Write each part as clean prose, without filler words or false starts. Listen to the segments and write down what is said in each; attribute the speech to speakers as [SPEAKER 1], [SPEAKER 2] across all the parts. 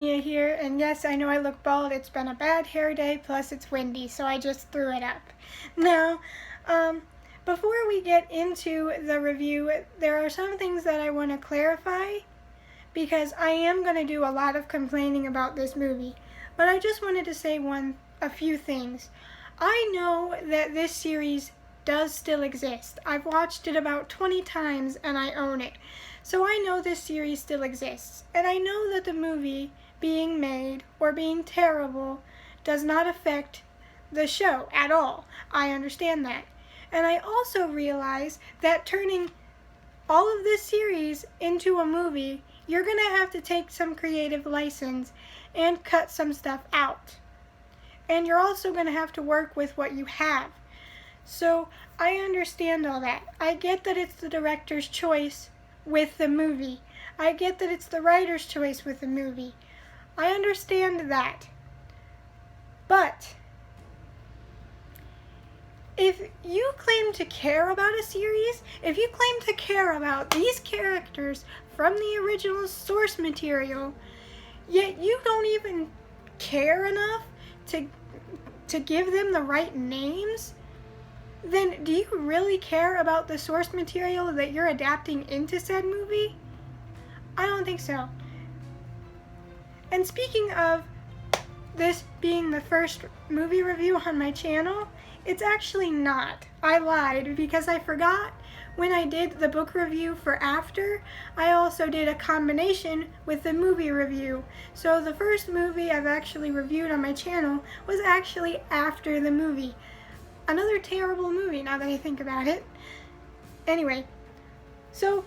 [SPEAKER 1] Mia here, and yes, I know I look bald. It's been a bad hair day, plus it's windy, so I just threw it up. Now, before we get into the review, there are some things that I want to clarify because I am going to do a lot of complaining about this movie. But I just wanted to say a few things. I know that this series does still exist. I've watched it about 20 times and I own it. So I know this series still exists. And I know that the movie being made or being terrible does not affect the show at all. I understand that. And I also realize that turning all of this series into a movie, you're going to have to take some creative license and cut some stuff out. And you're also going to have to work with what you have. So I understand all that. I get that it's the director's choice with the movie. I get that it's the writer's choice with the movie. I understand that. But if you claim to care about a series, if you claim to care about these characters from the original source material, yet you don't even care enough to give them the right names, then do you really care about the source material that you're adapting into said movie? I don't think so. And speaking of this being the first movie review on my channel, it's actually not. I lied because I forgot when I did the book review for After, I also did a combination with the movie review. So the first movie I've actually reviewed on my channel was actually After the movie. Another terrible movie now that I think about it. Anyway, so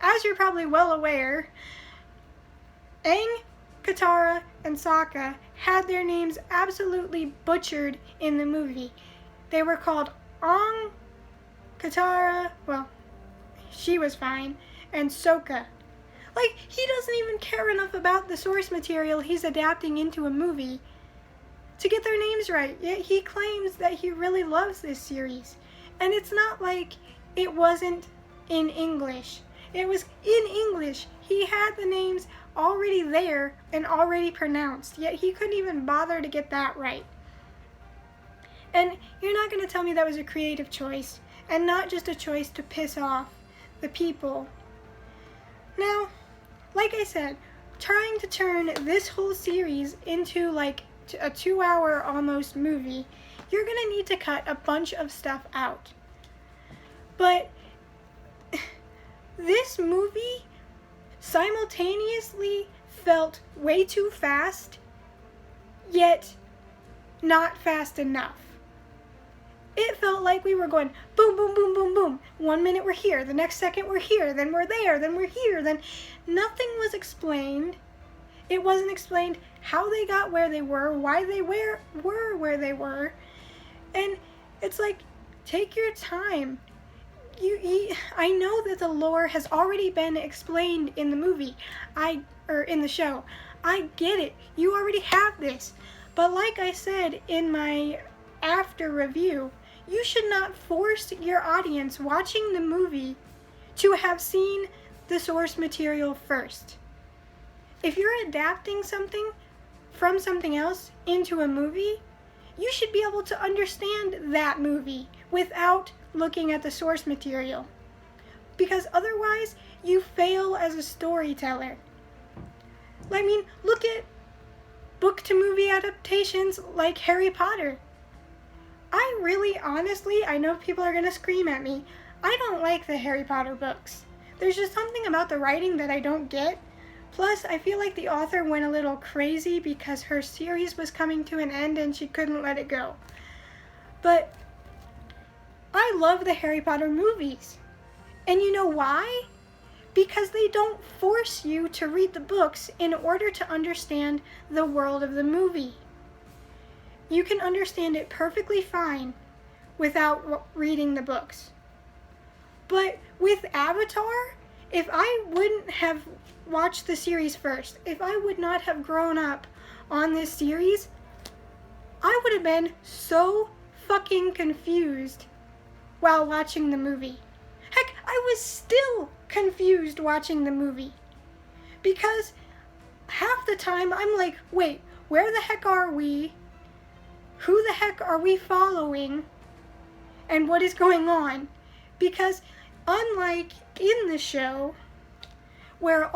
[SPEAKER 1] as you're probably well aware, Aang, Katara, and Sokka had their names absolutely butchered in the movie. They were called Aang, Katara, well, she was fine, and Sokka. Like, he doesn't even care enough about the source material he's adapting into a movie to get their names right, yet he claims that he really loves this series. And it's not like it wasn't in English. It was in English. He had the names already there and already pronounced, yet he couldn't even bother to get that right. And you're not going to tell me that was a creative choice, and not just a choice to piss off the people. Now, like I said, trying to turn this whole series into like a 2-hour almost movie, you're going to need to cut a bunch of stuff out. But this movie simultaneously felt way too fast, yet not fast enough. It felt like we were going boom, boom, boom, boom, boom. 1 minute we're here, the next second we're here, then we're there, then we're here, then nothing was explained. It wasn't explained how they got where they were, why they were where they were. And it's like, take your time. I know that the lore has already been explained in the movie, or in the show. I get it. You already have this. But like I said in my After review, you should not force your audience watching the movie to have seen the source material first. If you're adapting something from something else into a movie, you should be able to understand that movie without looking at the source material. Because otherwise, you fail as a storyteller. I mean, look at book-to-movie adaptations like Harry Potter. I really, honestly, I know people are going to scream at me, I don't like the Harry Potter books. There's just something about the writing that I don't get. Plus, I feel like the author went a little crazy because her series was coming to an end and she couldn't let it go. But I love the Harry Potter movies. And you know why? Because they don't force you to read the books in order to understand the world of the movie. You can understand it perfectly fine without reading the books. But with Avatar, if I wouldn't have watched the series first, if I would not have grown up on this series, I would have been so fucking confused while watching the movie. Heck, I was still confused watching the movie because half the time I'm like, wait, where the heck are we? Who the heck are we following? And what is going on? Because unlike in the show, where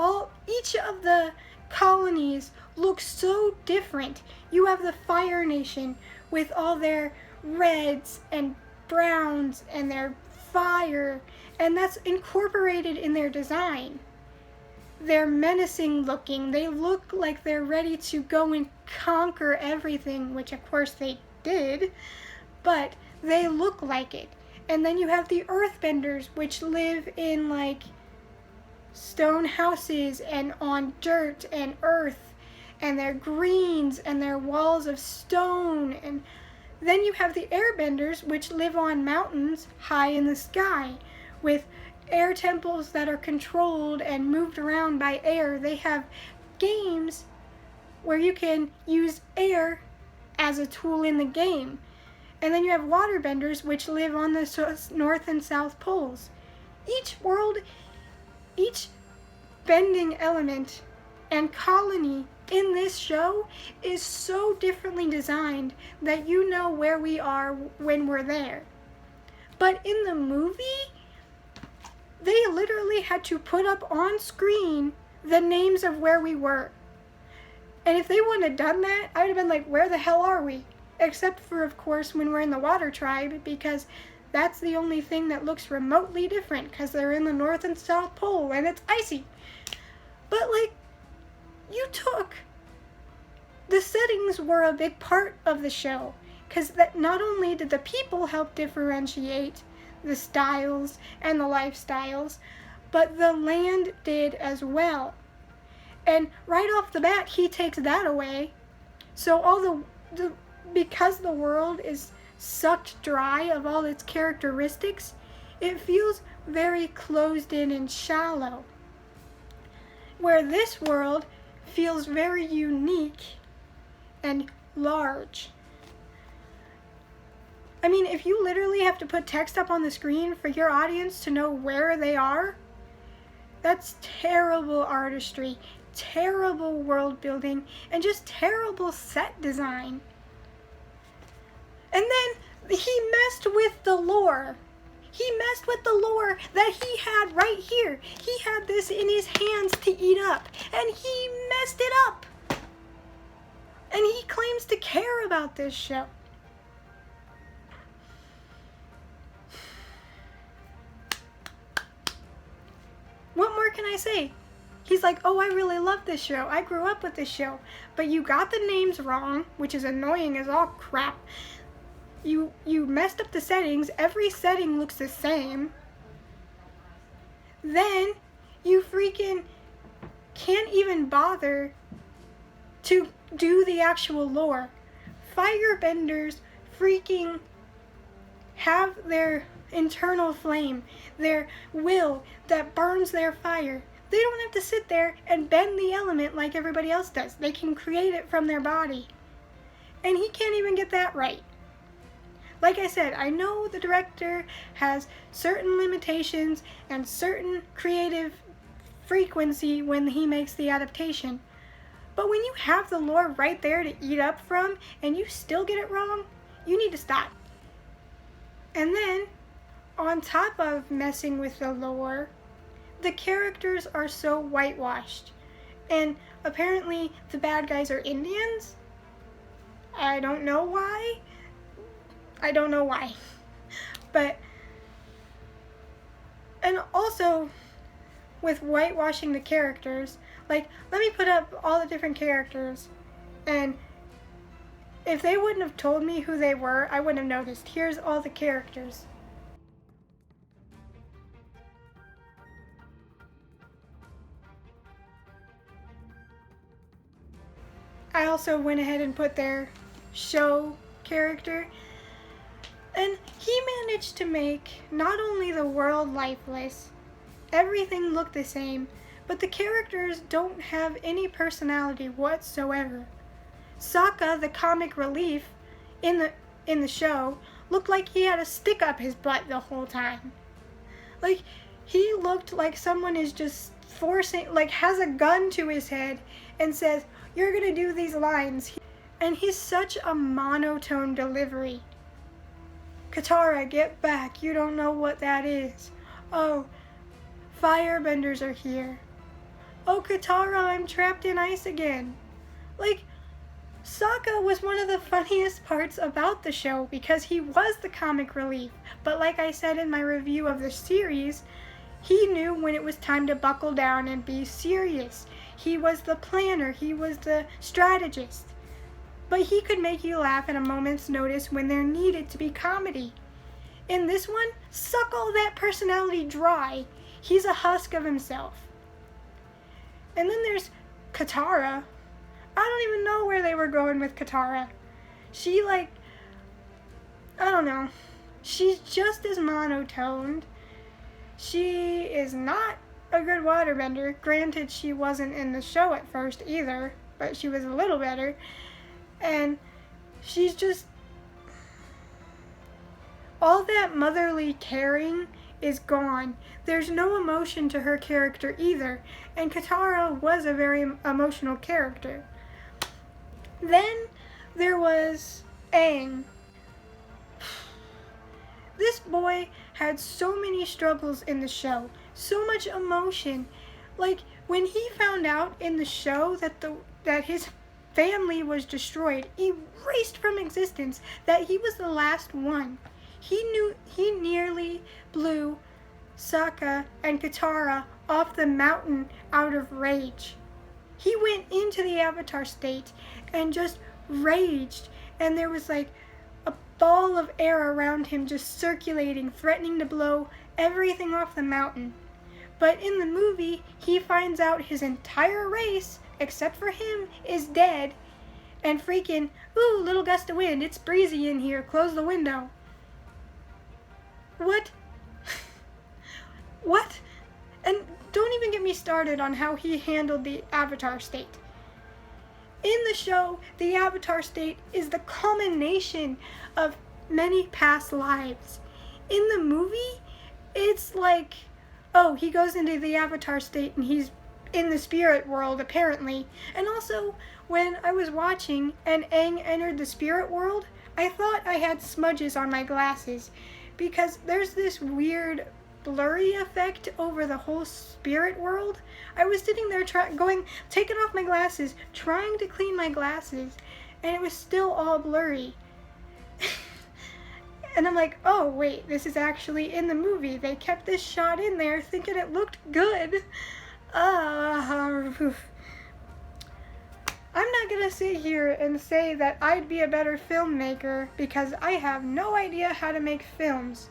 [SPEAKER 1] each of the colonies look so different, you have the Fire Nation with all their reds and browns and their fire, and that's incorporated in their design. They're menacing looking. They look like they're ready to go and conquer everything, which of course they did, but they look like it. And then you have the Earthbenders, which live in like stone houses and on dirt and earth, and they're greens and they're walls of stone. And then you have the Airbenders, which live on mountains high in the sky with air temples that are controlled and moved around by air. They have games where you can use air as a tool in the game. And then you have waterbenders, which live on the north and south poles. Each world, each bending element and colony in this show is so differently designed that you know where we are when we're there. But in the movie, they literally had to put up on screen the names of where we were. And if they wouldn't have done that, I would have been like, where the hell are we? Except for, of course, when we're in the Water Tribe, because that's the only thing that looks remotely different, because they're in the North and South Pole, and it's icy. But, like, you took... The settings were a big part of the show, because that not only did the people help differentiate the styles and the lifestyles, but the land did as well. And right off the bat, he takes that away. So all because the world is sucked dry of all its characteristics, it feels very closed in and shallow. Where this world feels very unique and large. I mean, if you literally have to put text up on the screen for your audience to know where they are, that's terrible artistry, terrible world building, and just terrible set design. And then he messed with the lore. He messed with the lore that he had right here. He had this in his hands to eat up, and he messed it up. And he claims to care about this show. What more can I say? He's like, oh, I really love this show. I grew up with this show. But you got the names wrong, which is annoying as all crap. You messed up the settings. Every setting looks the same. Then you freaking can't even bother to do the actual lore. Firebenders freaking have their internal flame, their will that burns their fire. They don't have to sit there and bend the element like everybody else does. They can create it from their body. And he can't even get that right. Like I said, I know the director has certain limitations and certain creative frequency when he makes the adaptation. But when you have the lore right there to eat up from and you still get it wrong, you need to stop. And then, on top of messing with the lore, the characters are so whitewashed. And apparently the bad guys are Indians. I don't know why. But, and also, with whitewashing the characters, like, let me put up all the different characters, and if they wouldn't have told me who they were, I wouldn't have noticed. Here's all the characters. I also went ahead and put their show character, and he managed to make not only the world lifeless, everything looked the same, but the characters don't have any personality whatsoever. Sokka, the comic relief in the show, looked like he had a stick up his butt the whole time. Like, he looked like someone is just forcing, like, has a gun to his head and says, "You're gonna do these lines." And he's such a monotone delivery. "Katara, get back. You don't know what that is. Oh, firebenders are here. Oh, Katara, I'm trapped in ice again." Like, Sokka was one of the funniest parts about the show because he was the comic relief. But like I said in my review of the series, he knew when it was time to buckle down and be serious. He was the planner. He was the strategist. But he could make you laugh at a moment's notice when there needed to be comedy. In this one, suck all that personality dry. He's a husk of himself. And then there's Katara. I don't even know where they were going with Katara. She, like, I don't know. She's just as monotoned. She is not a good waterbender. Granted, she wasn't in the show at first either, but she was a little better. And she's just, all that motherly caring is gone. There's no emotion to her character either, and Katara was a very emotional character. Then there was Aang. This boy had so many struggles in the show, so much emotion. Like, when he found out in the show that his family was destroyed, erased from existence, that he was the last one. He nearly blew Sokka and Katara off the mountain out of rage. He went into the Avatar state and just raged, and there was like a ball of air around him just circulating, threatening to blow everything off the mountain. But in the movie, he finds out his entire race, except for him, is dead, and freaking, "Ooh, little gust of wind, it's breezy in here, close the window." What? What? And don't even get me started on how he handled the Avatar state. In the show, the Avatar state is the culmination of many past lives. In the movie, it's like, oh, he goes into the Avatar state and he's in the spirit world, apparently. And also, when I was watching and Aang entered the spirit world, I thought I had smudges on my glasses because there's this weird blurry effect over the whole spirit world. I was sitting there taking off my glasses, trying to clean my glasses, and it was still all blurry. And I'm like, oh wait, this is actually in the movie. They kept this shot in there thinking it looked good. I'm not gonna sit here and say that I'd be a better filmmaker because I have no idea how to make films.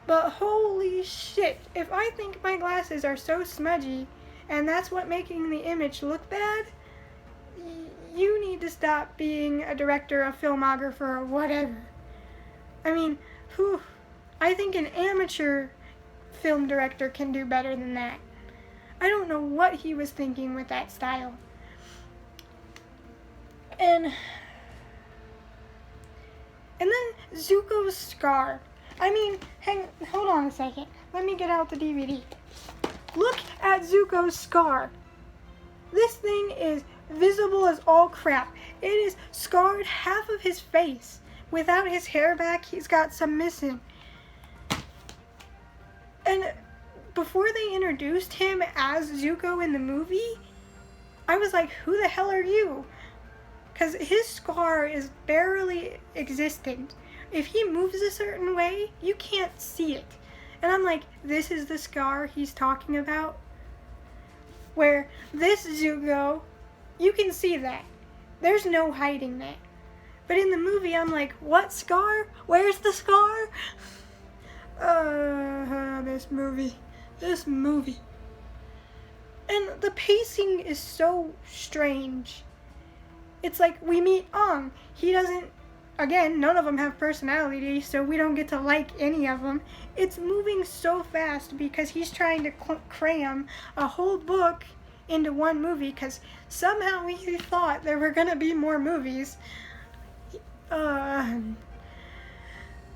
[SPEAKER 1] But holy shit, if I think my glasses are so smudgy and that's what making the image look bad, you need to stop being a director, a filmographer, or whatever. I mean, I think an amateur film director can do better than that. I don't know what he was thinking with that style. And then Zuko's scar. I mean, hold on a second. Let me get out the DVD. Look at Zuko's scar. This thing is visible as all crap. It is scarred half of his face. Without his hair back, he's got some missing. And before they introduced him as Zuko in the movie, I was like, who the hell are you? Because his scar is barely existent. If he moves a certain way, you can't see it. And I'm like, this is the scar he's talking about? Where this Zuko, you can see that. There's no hiding that. But in the movie, I'm like, what scar? Where's the scar? This movie. And the pacing is so strange. It's like, we meet Aang. He doesn't, again, none of them have personality, so we don't get to like any of them. It's moving so fast because he's trying to cram a whole book into one movie because somehow he thought there were going to be more movies. I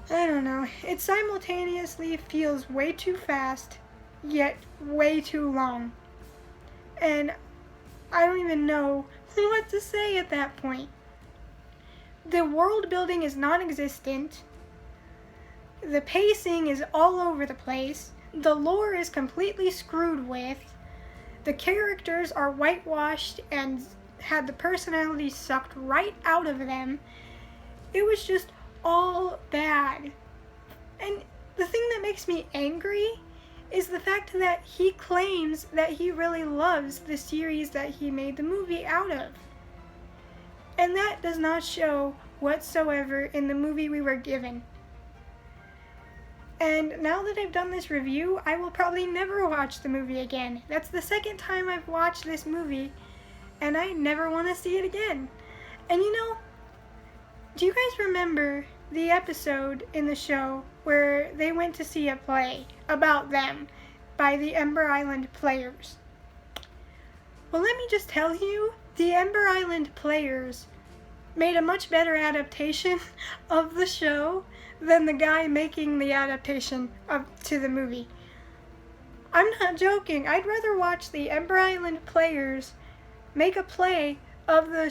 [SPEAKER 1] don't know. It simultaneously feels way too fast, yet way too long. and I don't even know what to say at that point. The world building is non-existent. The pacing is all over the place. The lore is completely screwed with. The characters are whitewashed and had the personality sucked right out of them. It was just all bad. And the thing that makes me angry is the fact that he claims that he really loves the series that he made the movie out of. And that does not show whatsoever in the movie we were given. And now that I've done this review, I will probably never watch the movie again. That's the second time I've watched this movie, and I never want to see it again. And you know, do you guys remember the episode in the show where they went to see a play about them by the Ember Island players? Well, let me just tell you, the Ember Island players made a much better adaptation of the show than the guy making the adaptation to the movie. I'm not joking. I'd rather watch the Ember Island players make a play of the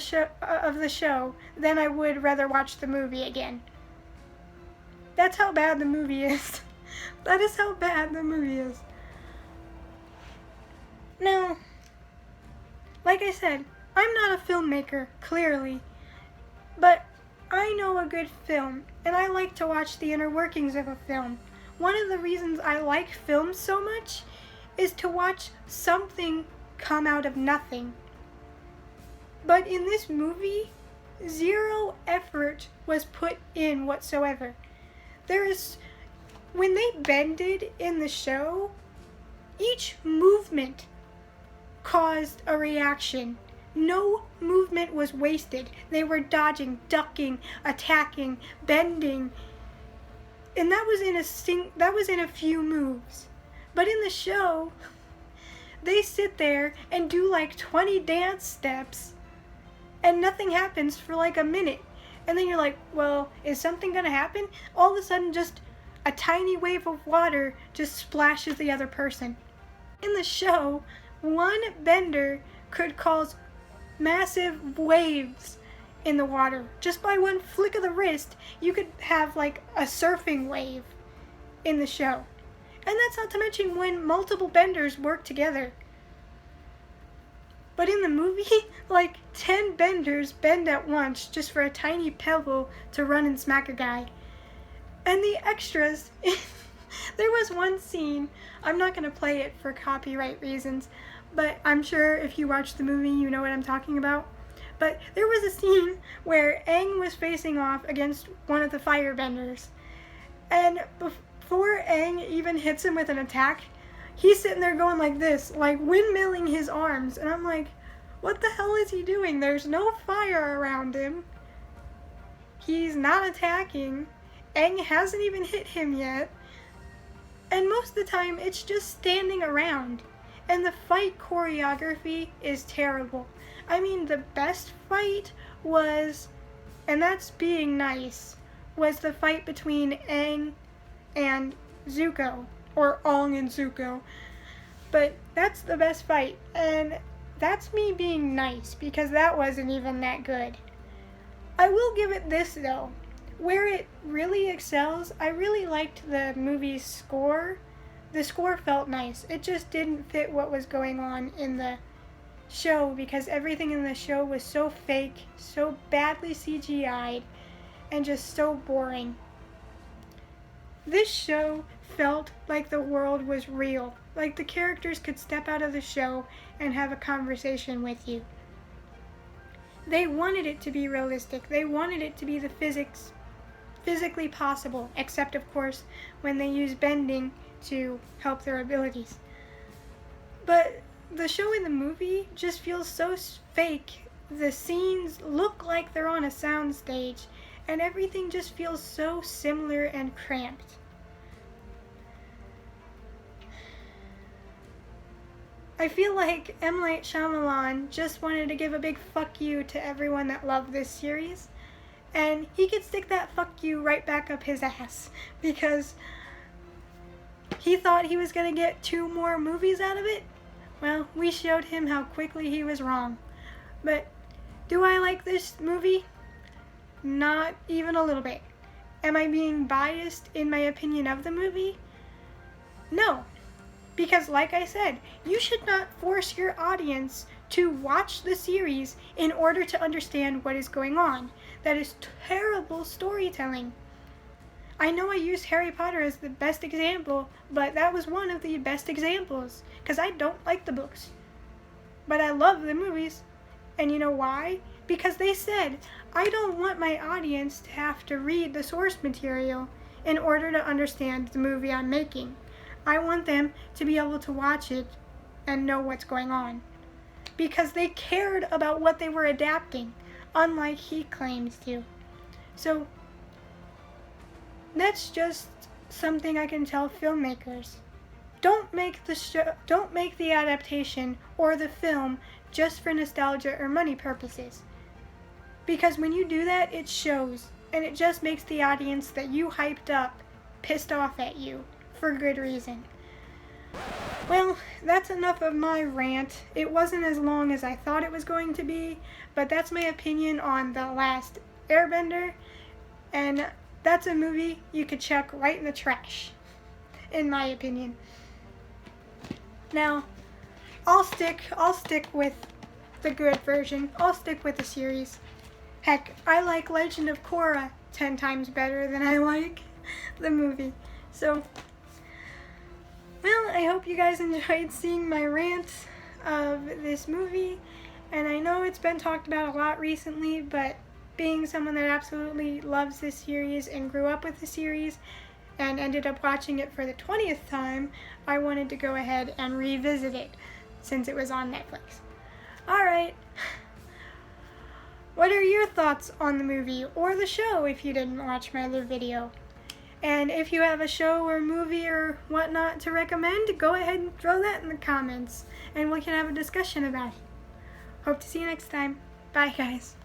[SPEAKER 1] show than I would rather watch the movie again. That's how bad the movie is. That is how bad the movie is. Now, like I said, I'm not a filmmaker, clearly, but I know a good film, and I like to watch the inner workings of a film. One of the reasons I like films so much is to watch something come out of nothing. But in this movie, zero effort was put in whatsoever. When they bended in the show, each movement caused a reaction. No movement was wasted. They were dodging, ducking, attacking, bending. And that was in a few moves. But in the show, they sit there and do like 20 dance steps and nothing happens for like a minute. And then you're like, well, is something gonna happen? All of a sudden, just a tiny wave of water just splashes the other person. In the show, one bender could cause massive waves in the water. Just by one flick of the wrist, you could have like a surfing wave in the show. And that's not to mention when multiple benders work together. But in the movie, like 10 benders bend at once just for a tiny pebble to run and smack a guy. And the extras, there was one scene, I'm not going to play it for copyright reasons, but I'm sure if you watch the movie, you know what I'm talking about. But there was a scene where Aang was facing off against one of the firebenders. And before Aang even hits him with an attack, he's sitting there going like this, like windmilling his arms. And I'm like, what the hell is he doing? There's no fire around him. He's not attacking. Aang hasn't even hit him yet. And most of the time, it's just standing around. And the fight choreography is terrible. I mean, the best fight was, and that's being nice, was the fight between Aang and Zuko, or Ong and Zuko. But that's the best fight, and that's me being nice, because that wasn't even that good. I will give it this, though. Where it really excels, I really liked the movie's score. The score felt nice. It just didn't fit what was going on in the show, because everything in the show was so fake, so badly CGI'd, and just so boring. This show felt like the world was real, like the characters could step out of the show and have a conversation with you. They wanted it to be realistic. They wanted it to be the physically possible, except of course when they use bending to help their abilities. But the show in the movie just feels so fake. The scenes look like they're on a soundstage, and everything just feels so similar and cramped. I feel like M. Night Shyamalan just wanted to give a big fuck you to everyone that loved this series, and he could stick that fuck you right back up his ass, because he thought he was going to get 2 more movies out of it. Well, we showed him how quickly he was wrong. But do I like this movie? Not even a little bit. Am I being biased in my opinion of the movie? No. Because like I said, you should not force your audience to watch the series in order to understand what is going on. That is terrible storytelling. I know I used Harry Potter as the best example, but that was one of the best examples, because I don't like the books. But I love the movies. And you know why? Because they said, I don't want my audience to have to read the source material in order to understand the movie I'm making. I want them to be able to watch it and know what's going on. Because they cared about what they were adapting, unlike he claims to. So, that's just something I can tell filmmakers. Don't make the adaptation or the film just for nostalgia or money purposes. Because when you do that, it shows, and it just makes the audience that you hyped up pissed off at you for good reason. Well, that's enough of my rant. It wasn't as long as I thought it was going to be, but that's my opinion on The Last Airbender, and that's a movie you could chuck right in the trash, in my opinion. Now, I'll stick with the good version. I'll stick with the series. Heck, I like Legend of Korra 10 times better than I like the movie. So, well, I hope you guys enjoyed seeing my rant of this movie. And I know it's been talked about a lot recently, but being someone that absolutely loves this series and grew up with the series and ended up watching it for the 20th time, I wanted to go ahead and revisit it since it was on Netflix. Alright. What are your thoughts on the movie or the show if you didn't watch my other video? And if you have a show or movie or whatnot to recommend, go ahead and throw that in the comments and we can have a discussion about it. Hope to see you next time. Bye, guys.